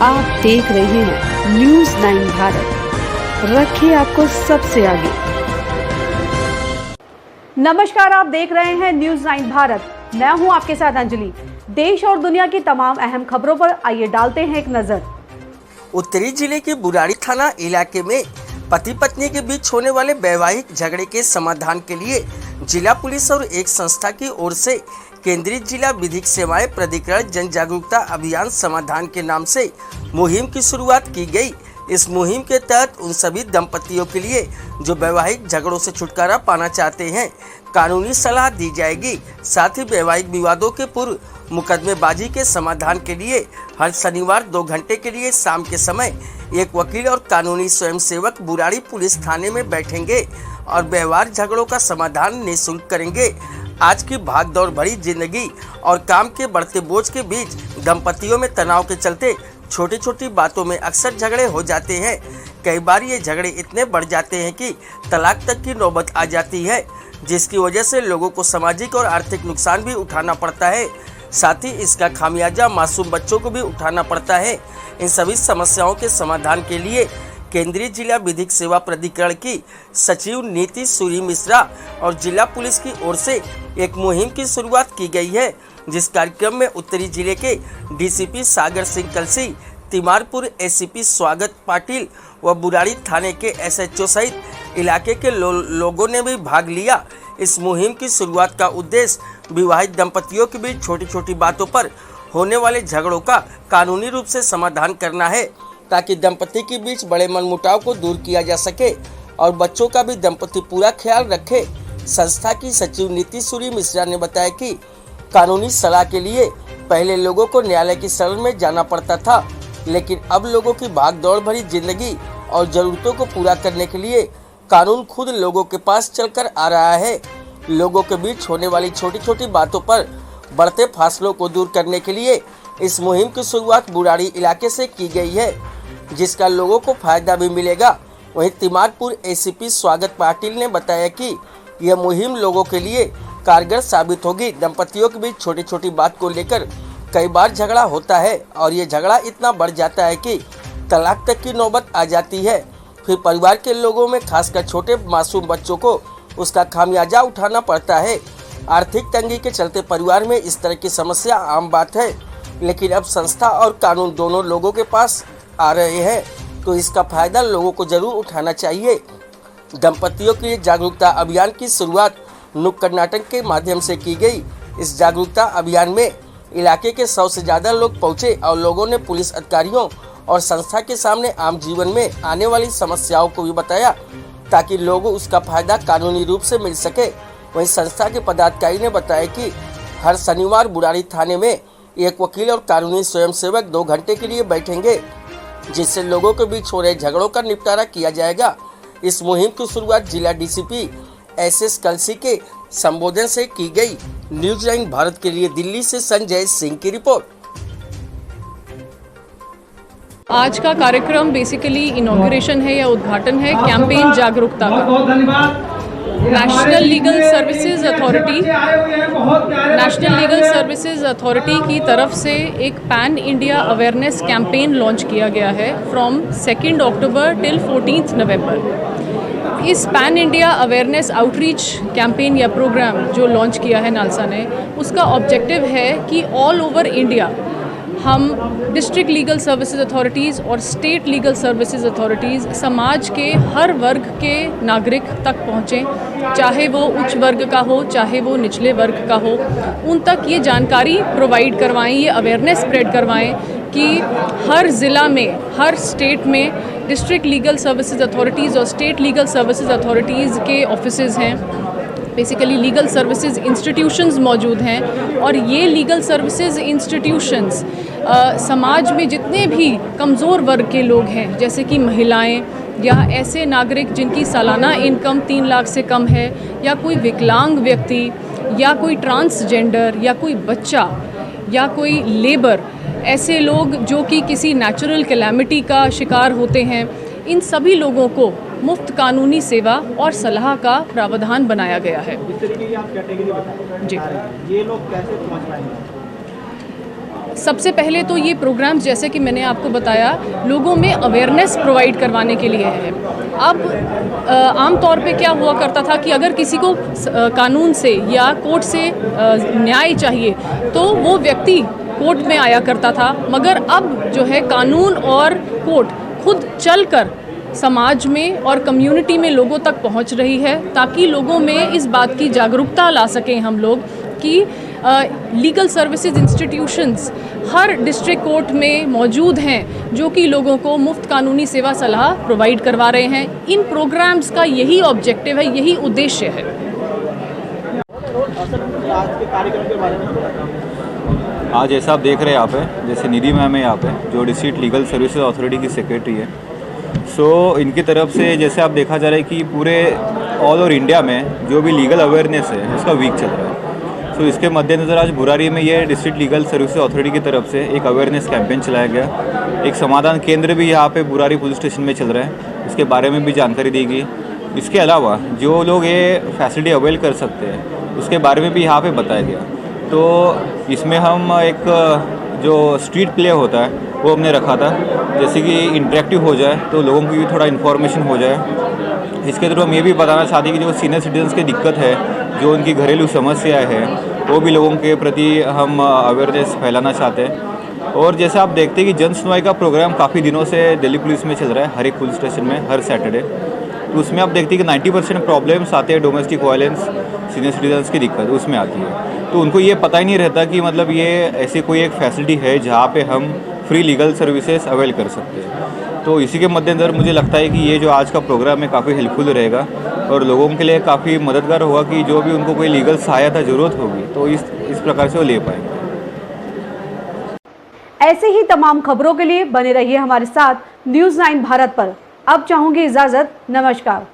आप देख रहे हैं न्यूज़ 9 भारत, रखिए आपको सबसे आगे। नमस्कार, आप देख रहे हैं न्यूज़ 9 भारत। मैं हूं आपके साथ अंजलि। देश और दुनिया की तमाम अहम खबरों पर आइए डालते हैं एक नजर। उत्तरी जिले के बुराड़ी थाना इलाके में पति पत्नी के बीच होने वाले वैवाहिक झगड़े के समाधान के लिए जिला पुलिस और एक संस्था की ओर से केंद्रीय जिला विधिक सेवाएं प्राधिकरण जन जागरूकता अभियान समाधान के नाम से मुहिम की शुरुआत की गई। इस मुहिम के तहत उन सभी दंपतियों के लिए जो वैवाहिक झगड़ों से छुटकारा पाना चाहते हैं, कानूनी सलाह दी जाएगी। साथ ही वैवाहिक विवादों के पूर्व मुकदमेबाजी के समाधान के लिए हर शनिवार 2 घंटे के लिए शाम के समय एक वकील और कानूनी स्वयंसेवक बुराड़ी पुलिस थाने में बैठेंगे और व्यवहार झगड़ों का समाधान निःशुल्क करेंगे। आज की भागदौड़ भरी जिंदगी और काम के बढ़ते बोझ के बीच दंपतियों में तनाव के चलते छोटी छोटी बातों में अक्सर झगड़े हो जाते हैं। कई बार ये झगड़े इतने बढ़ जाते हैं कि तलाक तक की नौबत आ जाती है, जिसकी वजह से लोगों को सामाजिक और आर्थिक नुकसान भी उठाना पड़ता है। साथ ही इसका खामियाजा मासूम बच्चों को भी उठाना पड़ता है। इन सभी समस्याओं के समाधान के लिए केंद्रीय जिला विधिक सेवा प्राधिकरण की सचिव नीति सूरी मिश्रा और जिला पुलिस की ओर से एक मुहिम की शुरुआत की गई है, जिस कार्यक्रम में उत्तरी जिले के डीसीपी सागर सिंह कलसी, तिमारपुर एसीपी स्वागत पाटिल व बुराड़ी थाने के एसएचओ सहित इलाके के लोगों ने भी भाग लिया। इस मुहिम की शुरुआत का उद्देश्य विवाहित दंपतियों के बीच छोटी छोटी बातों पर होने वाले झगड़ों का कानूनी रूप से समाधान करना है, ताकि दंपति के बीच बड़े मनमुटाव को दूर किया जा सके और बच्चों का भी दंपति पूरा ख्याल रखे। संस्था की सचिव नीति सूरी मिश्रा ने बताया कि कानूनी सलाह के लिए पहले लोगों को न्यायालय की शरण में जाना पड़ता था, लेकिन अब लोगों की भागदौड़ भरी जिंदगी और जरूरतों को पूरा करने के लिए कानून खुद लोगों के पास चलकर आ रहा है। लोगों के बीच होने वाली छोटी छोटी बातों पर बढ़ते फासलों को दूर करने के लिए इस मुहिम की शुरुआत बुराड़ी इलाके से की गई है, जिसका लोगों को फायदा भी मिलेगा। वहीं तिमारपुर एसीपी स्वागत पाटिल ने बताया कि यह मुहिम लोगों के लिए कारगर साबित होगी। दंपतियों के बीच छोटी छोटी बात को लेकर कई बार झगड़ा होता है और ये झगड़ा इतना बढ़ जाता है कि तलाक तक की नौबत आ जाती है। फिर परिवार के लोगों में खासकर छोटे मासूम बच्चों को उसका खामियाजा उठाना पड़ता है। आर्थिक तंगी के चलते परिवार में इस तरह की समस्या आम बात है, लेकिन अब संस्था और कानून दोनों लोगों के पास आ रहे हैं, तो इसका फायदा लोगों को जरूर उठाना चाहिए। दंपतियों के लिए जागरूकता अभियान की शुरुआत नुक्कड़ नाटक के माध्यम से की गई। इस जागरूकता अभियान में इलाके के 100 से ज़्यादा लोग पहुंचे और लोगों ने पुलिस अधिकारियों और संस्था के सामने आम जीवन में आने वाली समस्याओं को भी बताया, ताकि लोगों उसका फायदा कानूनी रूप से मिल सके। वहीं संस्था के पदाधिकारी ने बताया कि हर शनिवार बुराड़ी थाने में एक वकील और कानूनी स्वयंसेवक 2 घंटे के लिए बैठेंगे, जिससे लोगों के बीच हो रहे झगड़ों का निपटारा किया जाएगा। इस मुहिम की शुरुआत जिला डीसीपी एसएस कलसी के संबोधन से की गई। न्यूज़ 9 भारत के लिए दिल्ली से संजय सिंह की रिपोर्ट। आज का कार्यक्रम बेसिकली इनॉग्रेशन है या उद्घाटन है कैंपेन जागरूकता का। नेशनल लीगल सर्विसेज अथॉरिटी की तरफ से एक pan India awareness campaign launch किया गया है फ्रॉम 2 अक्टूबर टिल 14 नवंबर। इस pan India awareness outreach campaign या प्रोग्राम जो लॉन्च किया है नालसा ने, उसका ऑब्जेक्टिव है कि ऑल ओवर इंडिया हम डिस्ट्रिक्ट लीगल सर्विसेज अथॉरिटीज़ और स्टेट लीगल सर्विसेज अथॉरिटीज़ समाज के हर वर्ग के नागरिक तक पहुँचें, चाहे वो उच्च वर्ग का हो चाहे वो निचले वर्ग का हो, उन तक ये जानकारी प्रोवाइड करवाएं, ये अवेयरनेस स्प्रेड करवाएं कि हर ज़िला में, हर स्टेट में डिस्ट्रिक्ट लीगल सर्विसेज अथॉरिटीज़ और स्टेट लीगल सर्विसेज अथॉरिटीज़ के ऑफिसेज़ हैं, बेसिकली लीगल सर्विसेज इंस्टीट्यूशंस मौजूद हैं। और ये लीगल सर्विसेज इंस्टीट्यूशंस समाज में जितने भी कमज़ोर वर्ग के लोग हैं, जैसे कि महिलाएं या ऐसे नागरिक जिनकी सालाना इनकम 3 लाख से कम है, या कोई विकलांग व्यक्ति या कोई ट्रांसजेंडर या कोई बच्चा या कोई लेबर, ऐसे लोग जो कि किसी नेचुरल कैलेमिटी का शिकार होते हैं, इन सभी लोगों को मुफ्त कानूनी सेवा और सलाह का प्रावधान बनाया गया है। आप कैटेगरी बताएं जी, ये लोग कैसे पहुंच पाएंगे? सबसे पहले तो ये प्रोग्राम्स जैसे कि मैंने आपको बताया लोगों में अवेयरनेस प्रोवाइड करवाने के लिए है। अब आम तौर पे क्या हुआ करता था कि अगर किसी को कानून से या कोर्ट से न्याय चाहिए तो वो व्यक्ति कोर्ट में आया करता था, मगर अब जो है कानून और कोर्ट खुद चलकर समाज में और कम्युनिटी में लोगों तक पहुंच रही है, ताकि लोगों में इस बात की जागरूकता ला सकें हम लोग कि लीगल सर्विसेज इंस्टीट्यूशंस हर डिस्ट्रिक्ट कोर्ट में मौजूद हैं जो कि लोगों को मुफ्त कानूनी सेवा सलाह प्रोवाइड करवा रहे हैं। इन प्रोग्राम्स का यही ऑब्जेक्टिव है, यही उद्देश्य है। आज जैसा आप देख रहे हैं यहाँ पे, जैसे निधि मैम है यहाँ पे जो डिस्ट्रिक्ट लीगल सर्विसेज अथॉरिटी की सेक्रेटरी है। इनकी तरफ से जैसे आप देखा जा रहा है कि पूरे ऑल ओवर इंडिया में जो भी लीगल अवेयरनेस है उसका वीक चल रहा है। इसके मद्देनज़र आज बुरारी में ये डिस्ट्रिक्ट लीगल सर्विसेज अथॉरिटी की तरफ से एक अवेयरनेस कैंपेन चलाया गया। एक समाधान केंद्र भी यहाँ पे बुरारी पुलिस स्टेशन में चल रहा है, इसके बारे में भी जानकारी दी गई। इसके अलावा जो लोग ये फैसिलिटी अवेल कर सकते हैं उसके बारे में भी यहाँ पे बताया गया। तो इसमें हम एक जो स्ट्रीट प्ले होता है वो हमने रखा था, जैसे कि इंटरेक्टिव हो जाए तो लोगों की भी थोड़ा इन्फॉर्मेशन हो जाए। इसके थ्रू हम ये भी बताना चाहते हैं कि जो सीनियर सिटीजन्स की दिक्कत है, जो उनकी घरेलू समस्याएं हैं, वो भी लोगों के प्रति हम अवेयरनेस फैलाना चाहते हैं। और जैसे आप देखते हैं कि जन सुनवाई का प्रोग्राम काफ़ी दिनों से दिल्ली पुलिस में चल रहा है, हर एक पुलिस स्टेशन में हर सैटरडे। तो उसमें आप देखते हैं कि 90% प्रॉब्लम्स आते हैं डोमेस्टिक वायलेंस, सीनियर सिटीजन्स की दिक्कत उसमें आती है। तो उनको ये पता ही नहीं रहता कि मतलब ये ऐसी कोई एक फैसिलिटी है जहाँ पे हम फ्री लीगल सर्विसेज अवेल कर सकते हैं। तो इसी के मद्देनज़र मुझे लगता है कि ये जो आज का प्रोग्राम है काफ़ी हेल्पफुल रहेगा और लोगों के लिए काफ़ी मददगार होगा कि जो भी उनको कोई लीगल सहायता ज़रूरत होगी तो इस प्रकार से वो ले पाएंगे। ऐसे ही तमाम खबरों के लिए बने रहिए हमारे साथ न्यूज़ 9 भारत पर। अब चाहूंगी इजाजत, नमस्कार।